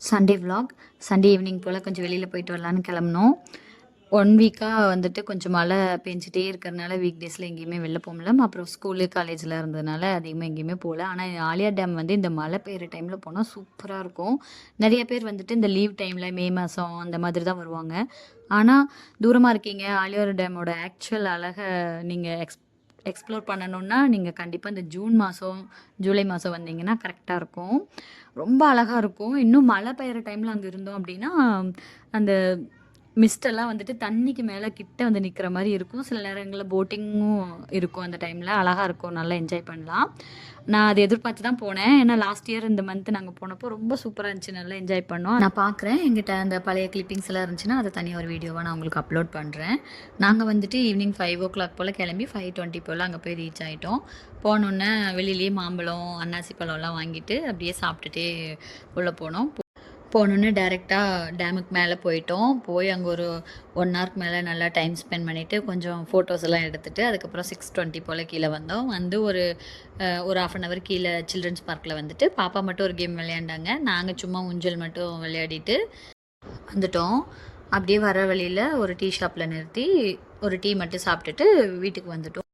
Sunday vlog. Sunday evening போல் கொஞ்சம் வெளியில் போயிட்டு வரலான்னு கிளம்புனோம். 1 வீக்காக வந்துட்டு கொஞ்சம் மழை பெஞ்சிட்டே இருக்கிறனால வீக் டேஸில் எங்கேயுமே வெளில போக முடியல. அப்புறம் ஸ்கூலு காலேஜில் இருந்ததுனால அதிகமாக எங்கேயுமே போகல. ஆனால் ஆலியார் டேம் வந்து இந்த மழை பெய்கிற டைமில் போனால் சூப்பராக இருக்கும். நிறைய பேர் வந்துட்டு இந்த லீவ் டைமில் மே மாதம் அந்த மாதிரி தான் வருவாங்க. ஆனால் தூரமாக இருக்கீங்க, ஆலியார் டேமோட ஆக்சுவல் அழகை நீங்கள் எக்ஸ்ப்ளோர் பண்ணணுன்னா நீங்கள் கண்டிப்பாக இந்த ஜூன் மாதம் ஜூலை மாதம் வந்தீங்கன்னா கரெக்டாக இருக்கும். ரொம்ப அழகாக இருக்கும். இன்னும் மழை பெய்கிற டைமில் அங்கே இருந்தோம் அப்படின்னா அந்த மிஸ்டெல்லாம் வந்துட்டு தண்ணிக்கு மேலே கிட்ட வந்து நிற்கிற மாதிரி இருக்கும். சில நேரங்களில் போட்டிங்கும் இருக்கும். அந்த டைமில் அழகாக இருக்கும், நல்லா என்ஜாய் பண்ணலாம். நான் அதை எதிர்பார்த்து தான் போனேன். ஏன்னா லாஸ்ட் இயர் இந்த மந்த் நாங்கள் போனப்போ ரொம்ப சூப்பராக இருந்துச்சு, நல்லா என்ஜாய் பண்ணோம். நான் பார்க்குறேன் எங்கிட்ட அந்த பழைய கிளிப்பிங்ஸ் எல்லாம் இருந்துச்சுன்னா அதை தனியாக ஒரு வீடியோவாக நான் உங்களுக்கு அப்லோட் பண்ணுறேன். நாங்கள் வந்துட்டு ஈவினிங் 5 o'clock போல் கிளம்பி 5:20 போல் அங்கே போய் ரீச் ஆகிட்டோம். போனோன்னே வெளியிலேயே மாம்பழம், அன்னாசி பழம்லாம் வாங்கிட்டு அப்படியே சாப்பிட்டுட்டே உள்ளே போனோம். போனோன்னே டேரெக்டாக டேமுக்கு மேலே போயிட்டோம். போய் அங்கே ஒரு 1 ஹவருக்கு மேலே நல்லா டைம் ஸ்பெண்ட் பண்ணிவிட்டு கொஞ்சம் ஃபோட்டோஸ் எல்லாம் எடுத்துகிட்டு அதுக்கப்புறம் 6:20 போல் கீழே வந்தோம். வந்து ஒரு 1/2 hour கீழே சில்ட்ரன்ஸ் பார்க்கில் வந்துட்டு பாப்பா மட்டும் ஒரு கேம் விளையாண்டாங்க. நாங்கள் சும்மா ஊஞ்சல் மட்டும் விளையாடிட்டு வந்துட்டோம். அப்படியே வர வழியில் ஒரு டீ ஷாப்பில் நிறுத்தி ஒரு டீ மட்டும் சாப்பிட்டுட்டு வீட்டுக்கு வந்துட்டோம்.